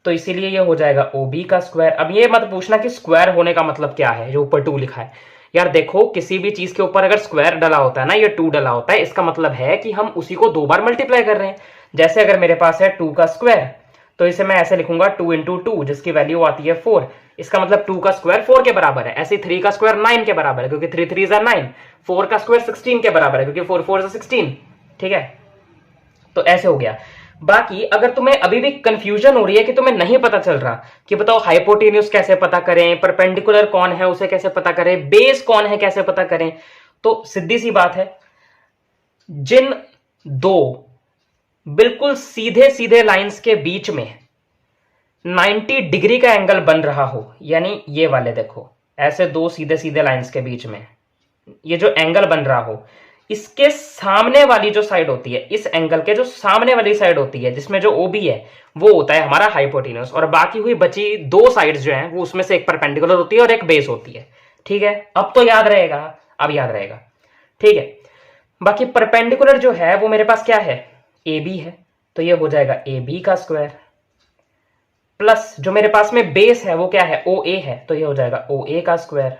Speaker 1: तो इसीलिए ये हो जाएगा OB का स्क्वायर। अब ये मत पूछना कि स्क्वायर होने का मतलब क्या है, जो ऊपर 2 लिखा है। यार देखो, किसी भी चीज के ऊपर अगर स्क्वायर डला होता है ना, ये 2 डला होता है, इसका मतलब है कि हम उसी को 2 बार मल्टीप्लाई कर रहे हैं। जैसे अगर मेरे पास है 2 का स्क्वायर, तो इसे मैं ऐसे लिखूंगा 2 इंटू 2, जिसकी वैल्यू आती है 4। इसका मतलब 2 का स्क्वायर 4 के बराबर है। ऐसे 3 का स्क्वायर 9 के बराबर है, क्योंकि 3 3 is 9। 4 का स्क्वायर 16 के बराबर है, क्योंकि 4 4 is 16, ठीक है। तो ऐसे हो गया। बाकी अगर तुम्हें अभी भी कंफ्यूजन हो रही है कि तुम्हें नहीं पता चल रहा कि बताओ हाइपोटेन्यूज कैसे पता करें, परपेंडिकुलर कौन है उसे कैसे पता करें, बेस कौन है कैसे पता करें, तो सीधी सी बात है, जिन दो बिल्कुल सीधे सीधे लाइंस के बीच में 90 डिग्री का एंगल बन रहा हो, यानी ये वाले देखो, ऐसे 2 सीधे सीधे लाइंस के बीच में ये जो एंगल बन रहा हो, इसके सामने वाली जो साइड होती है, इस एंगल के जो सामने वाली साइड होती है जिसमें जो ओबी है वो होता है हमारा हाइपोटेन्यूस, और बाकी हुई बची दो साइड्स जो हैं वो उसमें से एक परपेंडिकुलर होती है और एक बेस होती है। ठीक है, अब तो याद रहेगा, अब याद रहेगा। ठीक है, बाकी परपेंडिकुलर जो है वो मेरे पास क्या है, ए बी है, तो ये हो जाएगा ए बी का स्क्वायर, प्लस जो मेरे पास में बेस है वो क्या है, ओ ए है, तो ये हो जाएगा ओ ए का स्क्वायर।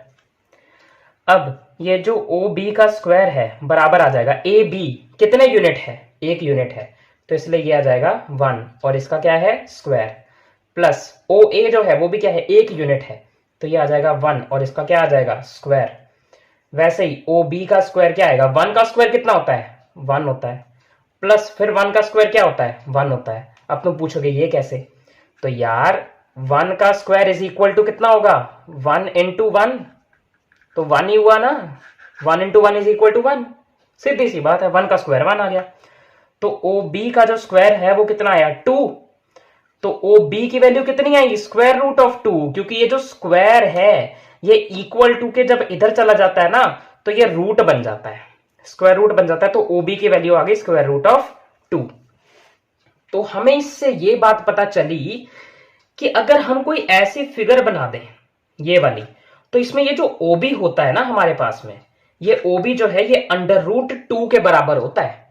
Speaker 1: अब ये जो ओ बी का स्क्वायर है बराबर आ जाएगा ए बी, कितने यूनिट है, एक यूनिट है, तो इसलिए ये आ जाएगा 1 और इसका क्या है स्क्वायर, प्लस ओ ए जो है वो भी क्या है, एक यूनिट है, तो ये आ जाएगा 1 और इसका क्या आ जाएगा स्क्वायर। वैसे ही ओ बी का स्क्वायर क्या आएगा, 1 का स्क्वायर कितना होता है, 1 होता है, प्लस फिर 1 का स्क्वायर क्या होता है, 1 होता है। अब तुम पूछोगे ये कैसे, तो यार 1 का स्क्वायर इज इक्वल टू कितना होगा, 1 इंटू 1, तो 1 ही हुआ ना, 1 इंटू 1 इज इक्वल टू 1, सीधी सी बात है, 1 का स्क्वायर 1 आ गया। तो ओ बी का जो स्क्वायर है वो कितना आया, 2, तो ओ बी की वैल्यू कितनी आएगी, स्क्वायर रूट ऑफ 2, क्योंकि ये जो स्क्वायर है ये इक्वल टू के जब इधर चला जाता है ना तो ये रूट बन जाता है, स्क्वायर रूट बन जाता है, तो ओ बी की वैल्यू आ गई स्क्वायर रूट ऑफ 2। तो हमें इससे ये बात पता चली कि अगर हम कोई ऐसी फिगर बना दें ये वाली, तो इसमें ये जो ओबी होता है ना हमारे पास में, ये ओबी जो है ये अंडर रूट 2 के बराबर होता है।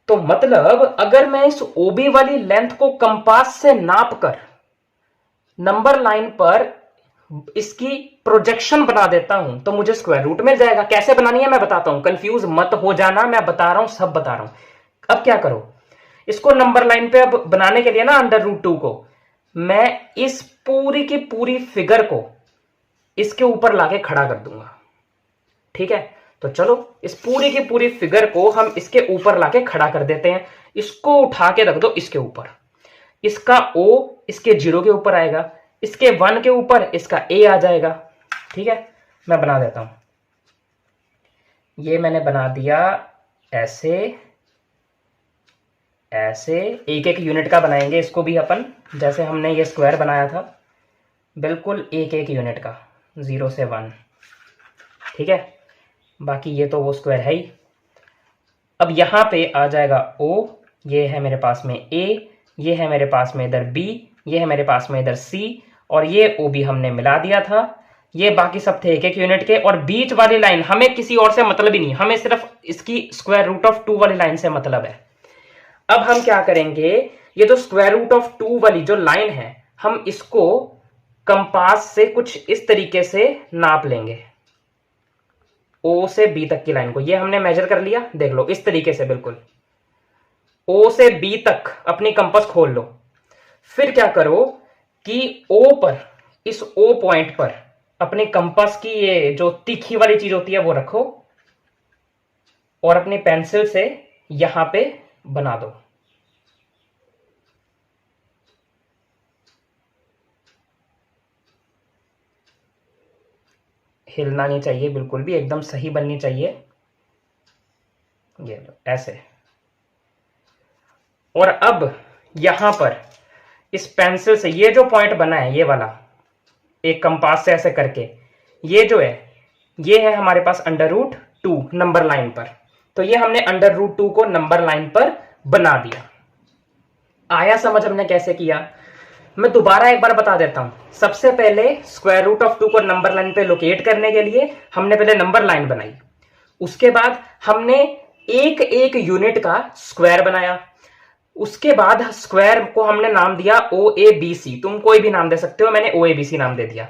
Speaker 1: तो मतलब अगर मैं इस ओबी वाली लेंथ को कंपास से नापकर नंबर लाइन पर इसकी प्रोजेक्शन बना देता हूं तो मुझे स्क्वायर रूट मिल जाएगा। कैसे बनानी है मैं बताता हूं, कंफ्यूज मत हो जाना, मैं बता रहा हूं, सब बता रहा हूं। अब क्या करो, इसको नंबर लाइन पे अब बनाने के लिए ना अंडर रूट 2 को मैं इस पूरी की पूरी फिगर को इसके ऊपर लाके खड़ा कर दूंगा। ठीक है, तो चलो इस पूरी की पूरी फिगर को हम इसके ऊपर लाके खड़ा कर देते हैं। इसको उठा के रख दो इसके ऊपर, इसका O इसके 0 के ऊपर आएगा, इसके 1 के ऊपर इसका A आ जाएगा। ठीक है, मैं बना देता हूं, ये मैंने बना दिया ऐसे ऐसे, एक एक यूनिट का बनाएंगे इसको भी अपन, जैसे हमने ये स्क्वायर बनाया था, बिल्कुल एक एक यूनिट का 0 से 1। ठीक है, बाकी ये तो वो स्क्वायर है ही। अब यहां पे आ जाएगा O, ये है मेरे पास में A, ये है मेरे पास में इधर B, ये है मेरे पास में इधर C, और ये O भी हमने मिला दिया था। ये बाकी सब थे एक एक यूनिट के, और बीच वाली लाइन हमें किसी और से मतलब ही नहीं, हमें सिर्फ इसकी स्क्वायर रूट ऑफ 2 वाली लाइन से मतलब है। अब हम क्या करेंगे, ये जो स्क्वायर रूट ऑफ 2 वाली जो लाइन है हम इसको कंपास से कुछ इस तरीके से नाप लेंगे, O से B तक की लाइन को, ये हमने मेजर कर लिया, देख लो इस तरीके से बिल्कुल O से B तक अपनी कंपास खोल लो। फिर क्या करो कि O पर, इस O पॉइंट पर अपने कंपास की ये जो तीखी वाली चीज होती है वो रखो और अपनी पेंसिल से यहां पे बना दो। हिलना नहीं चाहिए बिल्कुल भी, एकदम सही बननी चाहिए, ये लो ऐसे। और अब यहां पर इस पेंसिल से ये जो पॉइंट बना है ये वाला, एक कंपास से ऐसे करके, ये जो है ये है हमारे पास अंडर रूट 2 नंबर लाइन पर, तो ये हमने अंडर रूट 2 को नंबर लाइन पर बना दिया। आया समझ हमने कैसे किया, मैं दोबारा एक बार बता देता हूं। सबसे पहले स्क्वायर रूट ऑफ 2 को नंबर लाइन पे लोकेट करने के लिए हमने पहले नंबर लाइन बनाई, उसके बाद हमने एक एक यूनिट का स्क्वायर बनाया, उसके बाद स्क्वायर को हमने नाम दिया ओ ए बी सी, तुम कोई भी नाम दे सकते हो, मैंने ओ ए बी सी नाम दे दिया।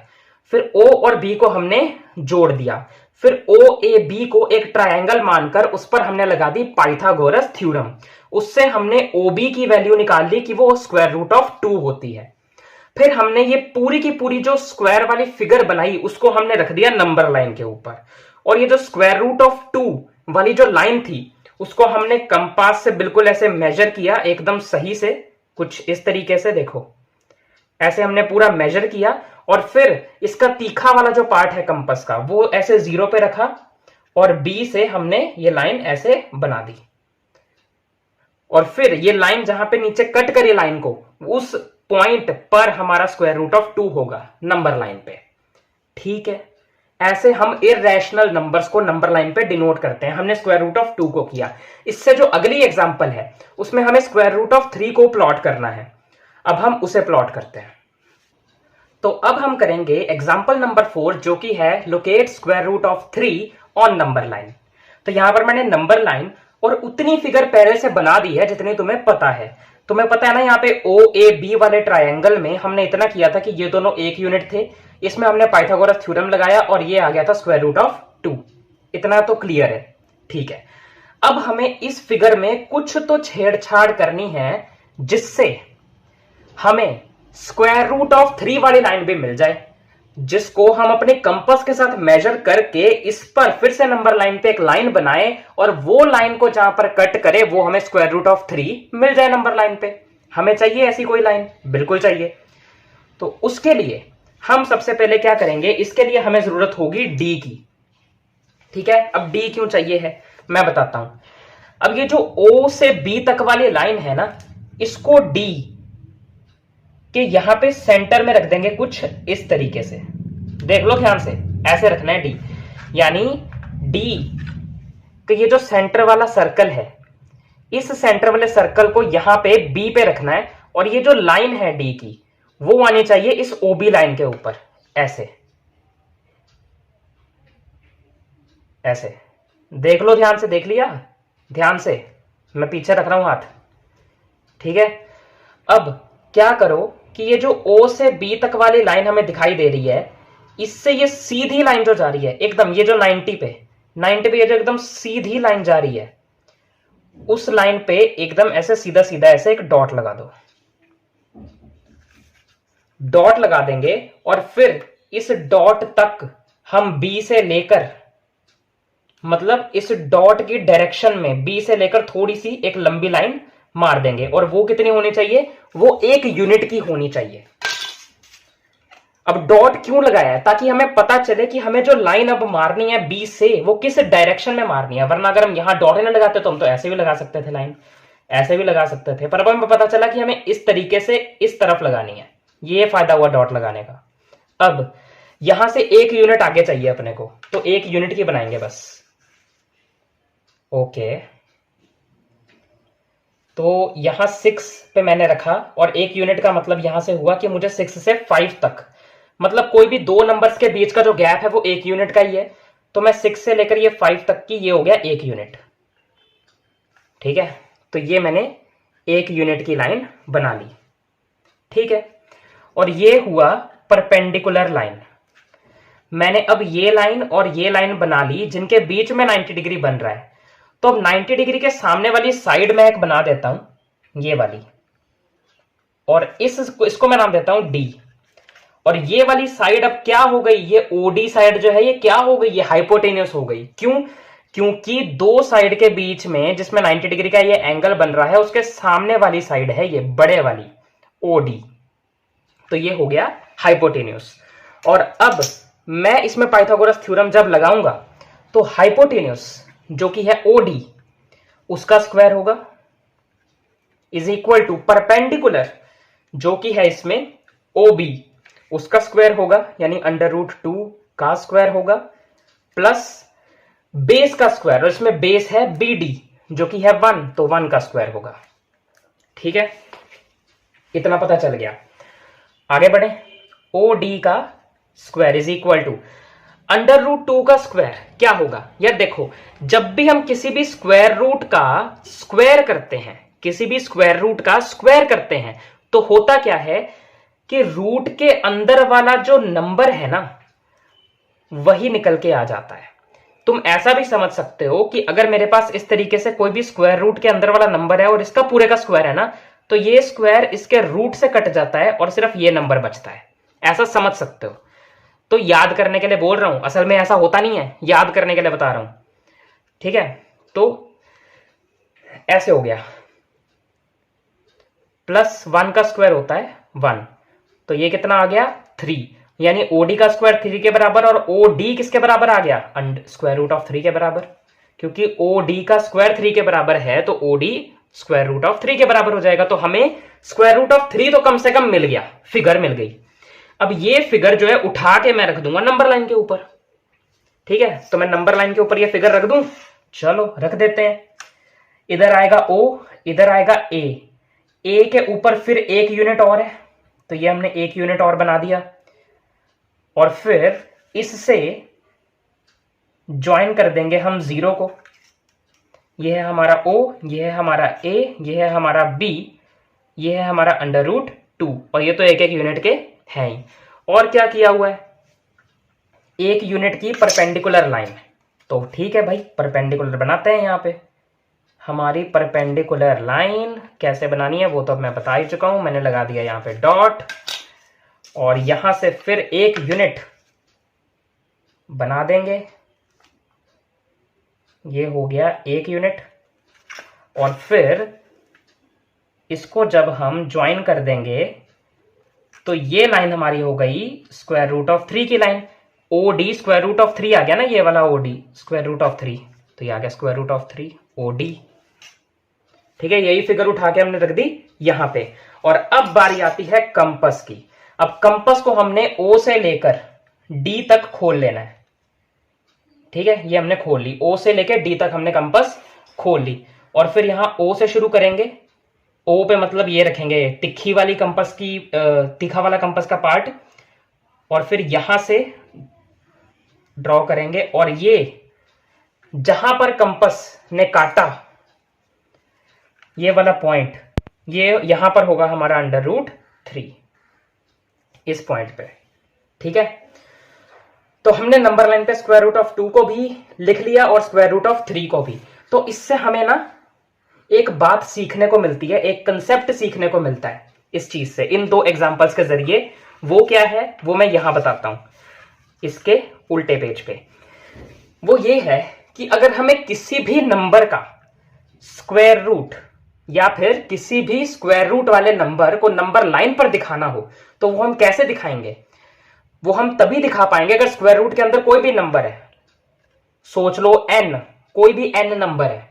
Speaker 1: फिर ओ और बी को हमने जोड़ दिया, फिर ओ ए बी को एक ट्रायंगल मानकर उस पर हमने लगा दी पाइथागोरस थ्योरम, उससे हमने ओ बी की वैल्यू निकाल ली कि वो स्क्वायर रूट ऑफ 2 होती है। फिर हमने ये पूरी की पूरी जो स्क्वायर वाली फिगर बनाई उसको हमने रख दिया नंबर लाइन के ऊपर, और ये जो स्क्वायर रूट ऑफ 2 वाली जो लाइन थी उसको हमने कंपास से बिल्कुल ऐसे मेजर किया, एकदम सही से, कुछ इस तरीके से, देखो ऐसे हमने पूरा मेजर किया, और फिर इसका तीखा वाला जो पार्ट है कंपास का वो ऐसे 0 पे रखा, और बी से हमने ये लाइन ऐसे बना दी, और फिर ये लाइन जहां पे नीचे कट करी लाइन को, उस पॉइंट पर हमारा स्क्वायर रूट ऑफ 2 होगा नंबर लाइन पे। ठीक है, ऐसे हम इररेशनल नंबर्स को नंबर लाइन पे डिनोट करते हैं। हमने स्क्वायर रूट ऑफ 2 को किया। इससे जो अगली एग्जांपल है उसमें हमें स्क्वायर रूट ऑफ 3 को प्लॉट करना है। अब हम उसे प्लॉट करते हैं। तो अब हम करेंगे एग्जांपल नंबर 4, जो कि है locate square root of 3 on number line. तो यहां पर मैंने नंबर लाइन और उतनी फिगर पहले से बना दी है जितनी तुम्हें पता है। तुम्हें पता है ना, यहाँ पे ओ ए बी वाले ट्रायंगल में हमने इतना किया था कि ये दोनों एक यूनिट थे। इसमें हमने पाइथागोरस थ्योरम लगाया और ये आ गया था स्क्वायर रूट ऑफ 2। इतना तो क्लियर है, ठीक है। अब हमें इस फिगर में कुछ तो छेड़छाड़ करनी है जिससे हमें स्क्वायर रूट ऑफ 3 वाली लाइन भी मिल जाए, जिसको हम अपने कंपास के साथ मेजर करके इस पर फिर से नंबर लाइन पे एक लाइन बनाए और वो लाइन को जहां पर कट करे वो हमें स्क्वायर रूट ऑफ 3 मिल जाए नंबर लाइन पे। हमें चाहिए ऐसी कोई लाइन? बिल्कुल चाहिए। तो उसके लिए हम सबसे पहले क्या करेंगे, इसके लिए हमें जरूरत होगी डी की, ठीक है। अब डी क्यों चाहिए है मैं बताता हूं। अब ये जो ओ से बी तक वाली लाइन है ना, इसको डी के यहां पे सेंटर में रख देंगे कुछ इस तरीके से। देख लो ध्यान से, ऐसे रखना है डी, यानी डी कि ये जो सेंटर वाला सर्कल है, इस सेंटर वाले सर्कल को यहां पे बी पे रखना है और ये जो लाइन है डी की वो आनी चाहिए इस ओबी लाइन के ऊपर, ऐसे ऐसे। देख लो ध्यान से, देख लिया ध्यान से, मैं पीछे रख रहा हूं हाथ, ठीक है। अब क्या करो कि ये जो ओ से बी तक वाली लाइन हमें दिखाई दे रही है, इससे ये सीधी लाइन जो जा रही है एकदम, ये जो 90 पे ये जो एकदम सीधी लाइन जा रही है, उस लाइन पे एकदम ऐसे सीधा सीधा ऐसे एक डॉट लगा दो। डॉट लगा देंगे और फिर इस डॉट तक हम बी से लेकर, मतलब इस डॉट की डायरेक्शन में बी से लेकर थोड़ी सी एक लंबी लाइन मार देंगे। और वो कितनी होनी चाहिए? वो 1 यूनिट की होनी चाहिए। अब डॉट क्यों लगाया है? ताकि हमें पता चले कि हमें जो लाइन अब मारनी है बी से वो किस डायरेक्शन में मारनी है। वरना अगर हम यहां डॉट ही ना लगाते तो हम तो ऐसे भी लगा सकते थे, लाइन ऐसे भी लगा सकते थे, पर अब हमें पता चला कि हमें इस तरीके से इस तरफ लगानी है। ये फायदा हुआ डॉट लगाने का। अब यहां से 1 यूनिट आगे चाहिए अपने को, तो 1 यूनिट की बनाएंगे बस। ओके, तो यहां 6 पे मैंने रखा और 1 यूनिट का मतलब यहां से हुआ कि मुझे 6 से 5 तक, मतलब कोई भी 2 नंबर्स के बीच का जो गैप है वो 1 यूनिट का ही है। तो मैं 6 से लेकर ये 5 तक की, ये हो गया 1 यूनिट, ठीक है। तो ये मैंने 1 यूनिट की लाइन बना ली, ठीक है। और ये हुआ परपेंडिकुलर लाइन। मैंने अब ये लाइन और ये लाइन बना ली जिनके बीच में 90 डिग्री बन रहा है। तो अब 90 डिग्री के सामने वाली साइड में एक बना देता हूं, ये वाली, और इसको मैं नाम देता हूं डी। और ये वाली साइड अब क्या हो गई? ये ओडी साइड जो है ये क्या हो गई? ये हाइपोटेन्यूस हो गई। क्यों? क्योंकि 2 साइड के बीच में जिसमें 90 डिग्री का ये एंगल बन रहा है उसके सामने वाली साइड है ये बड़े वाली ओडी, तो ये हो गया हाइपोटेन्यूस। और अब मैं इसमें पाइथागोरस थ्योरम जब लगाऊंगा तो हाइपोटेन्यूस जो कि है ओडी उसका स्क्वायर होगा इज इक्वल टू परपेंडिकुलर जो कि है इसमें ओबी उसका स्क्वायर होगा, यानी √2 का स्क्वायर होगा, प्लस बेस का स्क्वायर, और इसमें बेस है BD जो कि है 1, तो 1 का स्क्वायर होगा, ठीक है। इतना पता चल गया। आगे बढ़े। OD का स्क्वायर इज इक्वल टू √2 का स्क्वायर क्या होगा? यार देखो, जब भी हम किसी भी स्क्वायर रूट का स्क्वायर करते हैं, किसी भी स्क्वायर रूट का स्क्वायर करते हैं, तो होता क्या है कि रूट के अंदर वाला जो नंबर है ना वही निकल के आ जाता है। तुम ऐसा भी समझ सकते हो कि अगर मेरे पास इस तरीके से कोई भी स्क्वायर रूट के अंदर वाला नंबर है और इसका पूरे का स्क्वायर है ना, तो ये स्क्वायर इसके रूट से कट जाता है और सिर्फ ये नंबर बचता है। ऐसा समझ सकते हो। तो याद करने के लिए बोल रहा हूं, असल में ऐसा होता नहीं है, याद करने के लिए बता रहा हूं, ठीक है। तो ऐसे हो गया, +1 का स्क्वायर होता है 1, तो ये कितना आ गया 3, यानी OD का स्क्वायर 3 के बराबर, और OD किसके बराबर आ गया? √3 के बराबर, क्योंकि OD का स्क्वायर 3 के बराबर है तो OD √3 के बराबर हो जाएगा। तो हमें √3 तो कम से कम मिल गया, फिगर मिल गई। अब ये फिगर जो है उठा के मैं रख दूंगा नंबर लाइन के ऊपर, ठीक है, तो मैं नंबर लाइन के ऊपर ये फिगर रख दूं, चलो रख देते हैं। इधर आएगा O, इधर आएगा A, A के ऊपर फिर एक यूनिट और है, तो ये हमने एक यूनिट और बना दिया, और फिर इससे ज्वाइन कर देंगे हम 0 को। ये है हमारा O, ये है हमारा A, ये है हमारा B, ये है हमारा √2, और ये तो एक एक यूनिट के हैं ही। और क्या किया हुआ है, एक यूनिट की परपेंडिकुलर लाइन, तो ठीक है भाई परपेंडिकुलर बनाते हैं। यहाँ पे हमारी परपेंडिकुलर लाइन कैसे बनानी है वो तो अब मैं बता ही चुका हूं, मैंने लगा दिया यहाँ पे डॉट, और यहां से फिर एक यूनिट बना देंगे, ये हो गया एक यूनिट, और फिर इसको जब हम ज्वाइन कर देंगे तो ये लाइन हमारी हो गई √3 की लाइन। OD √3 आ गया ना, ये वाला OD √3, तो ये आ गया √3 OD। ठीक है, यही फिगर उठा के हमने रख दी यहां पे। और अब बारी आती है कंपास की। अब कंपास को हमने O से लेकर D तक खोल लेना है। ठीक है, ये हमने खोल ली, O से लेकर D तक हमने कंपास खोल ली, और फिर यहां O से शुरू करेंगे। O पे मतलब ये रखेंगे तिखी वाली कंपास की, तीखा वाला कंपास का पार्ट, और फिर यहां से ड्रॉ करेंगे, और ये जहां पर कंपास ने काटा ये वाला पॉइंट, ये यहां पर होगा हमारा √3, इस पॉइंट पे। ठीक है, तो हमने नंबर लाइन पे √2 को भी लिख लिया और √3 को भी। तो इससे हमें ना एक बात सीखने को मिलती है, एक कंसेप्ट सीखने को मिलता है इस चीज से, इन दो एग्जांपल्स के जरिए। वो क्या है वो मैं यहां बताता हूं, इसके उल्टे पेज पे। वो ये है कि अगर हमें किसी भी नंबर का स्क्वायर रूट या फिर किसी भी स्क्वायर रूट वाले नंबर को नंबर लाइन पर दिखाना हो, तो वो हम कैसे दिखाएंगे? वो हम तभी दिखा पाएंगे अगर स्क्वायर रूट के अंदर कोई भी नंबर है, सोच लो n, कोई भी n नंबर है,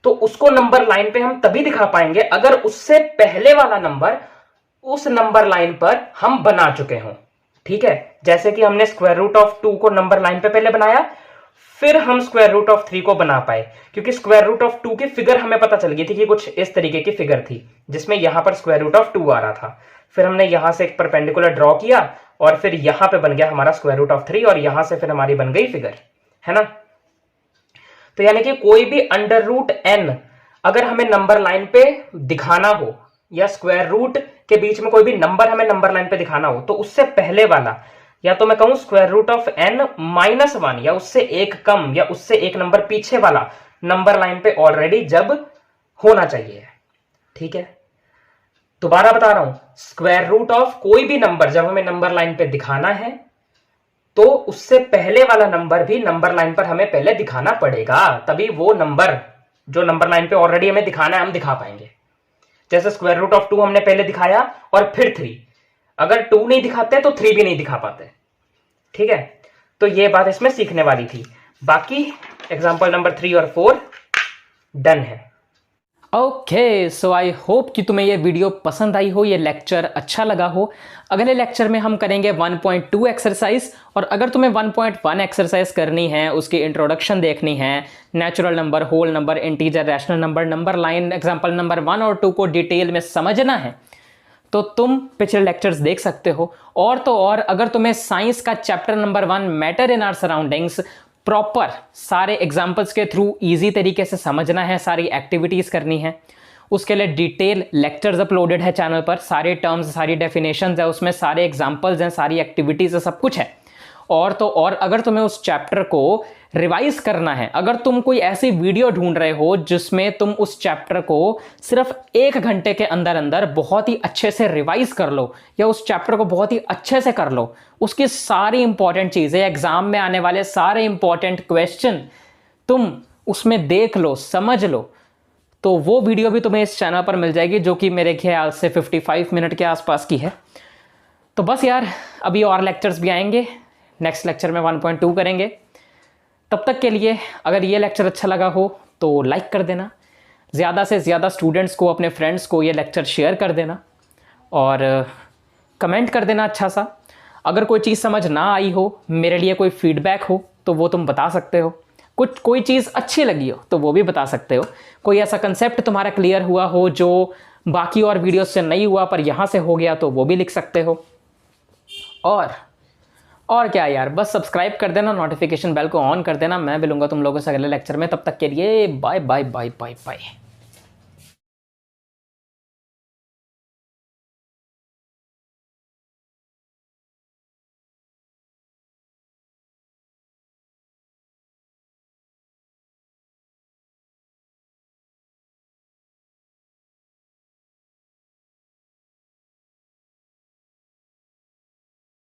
Speaker 1: तो उसको नंबर लाइन पे हम तभी दिखा पाएंगे अगर उससे पहले वाला नंबर उस नंबर लाइन पर हम बना चुके हों। ठीक है, जैसे कि हमने √2 को नंबर लाइन पे पहले बनाया, फिर हम √3 को बना पाए, क्योंकि √2 की फिगर हमें पता चल गई थी कि कुछ इस तरीके की फिगर थी जिसमें यहां पर √2 आ रहा था। फिर हमने यहां से एक परपेंडिकुलर ड्रॉ किया, और फिर यहां पे बन गया हमारा √3, और यहां से फिर हमारी बन गई फिगर, है ना। तो यानी कि कोई भी √n अगर हमें नंबर लाइन पे दिखाना हो, या स्क्वायर रूट के बीच में कोई भी नंबर हमें नंबर लाइन पे दिखाना हो, तो उससे पहले वाला, या तो मैं कहूं √n-1, या उससे एक कम, या उससे एक नंबर पीछे वाला नंबर लाइन पे ऑलरेडी जब होना चाहिए। ठीक है, दोबारा बता रहा हूं, स्क्वायर रूट ऑफ कोई भी नंबर जब हमें नंबर लाइन पे दिखाना है, तो उससे पहले वाला नंबर भी नंबर लाइन पर हमें पहले दिखाना पड़ेगा, तभी वो नंबर जो नंबर लाइन पे ऑलरेडी हमें दिखाना है हम दिखा पाएंगे। जैसे √2 हमने पहले दिखाया और फिर 3, अगर 2 नहीं दिखाते तो 3 भी नहीं दिखा पाते। ठीक है, तो ये बात इसमें सीखने वाली थी। बाकी एग्जांपल नंबर 3 और 4 डन है।
Speaker 2: ओके, सो आई होप कि तुम्हें ये वीडियो पसंद आई हो, ये लेक्चर अच्छा लगा हो। अगले लेक्चर में हम करेंगे 1.2 एक्सरसाइज, और अगर तुम्हें 1.1 एक्सरसाइज करनी है, उसकी इंट्रोडक्शन देखनी है, natural number, whole number, integer, rational number, number line, example number 1 और 2 को डिटेल में समझना है, तो तुम पिछले लेक्चर्स देख सकते हो। और तो और अगर तुम्हें साइंस का chapter number 1 matter in our surroundings proper सारे एग्जाम्पल्स के थ्रू इजी तरीके से समझना है, सारी एक्टिविटीज़ करनी है, उसके लिए डिटेल लेक्चर्स अपलोडेड है चैनल पर, सारे टर्म्स, सारी डेफिनेशंस है, उसमें सारे एग्जाम्पल्स हैं, सारी एक्टिविटीज़ है, सब कुछ है। और तो और अगर तुम्हें उस चैप्टर को रिवाइज करना है, अगर तुम कोई ऐसी वीडियो ढूंढ रहे हो जिसमें तुम उस चैप्टर को सिर्फ 1 घंटे के अंदर अंदर बहुत ही अच्छे से रिवाइज कर लो, या उस चैप्टर को बहुत ही अच्छे से कर लो, उसकी सारी इंपॉर्टेंट चीज़ें, एग्जाम में आने वाले सारे इंपॉर्टेंट क्वेश्चन तुम उसमें देख लो, समझ लो, तो वो वीडियो भी तुम्हें इस चैनल पर मिल जाएगी, जो कि मेरे ख्याल से 55 मिनट के आसपास की है। तो बस यार, अभी और लेक्चर्स भी आएंगे, नेक्स्ट लेक्चर में 1.2 करेंगे। तब तक के लिए अगर ये लेक्चर अच्छा लगा हो तो लाइक कर देना, ज़्यादा से ज़्यादा स्टूडेंट्स को, अपने फ्रेंड्स को ये लेक्चर शेयर कर देना, और कमेंट कर देना अच्छा सा। अगर कोई चीज़ समझ ना आई हो, मेरे लिए कोई फीडबैक हो तो वो तुम बता सकते हो। कोई चीज़ अच्छी लगी हो तो वो भी बता सकते हो। कोई ऐसा कंसेप्ट तुम्हारा क्लियर हुआ हो जो बाकी और वीडियोस से नहीं हुआ पर यहाँ से हो गया तो वो भी लिख सकते हो। और क्या यार, बस सब्सक्राइब कर देना, नोटिफिकेशन बेल को ऑन कर देना। मैं मिलूंगा तुम लोगों से अगले लेक्चर में। तब तक के लिए bye bye bye bye bye.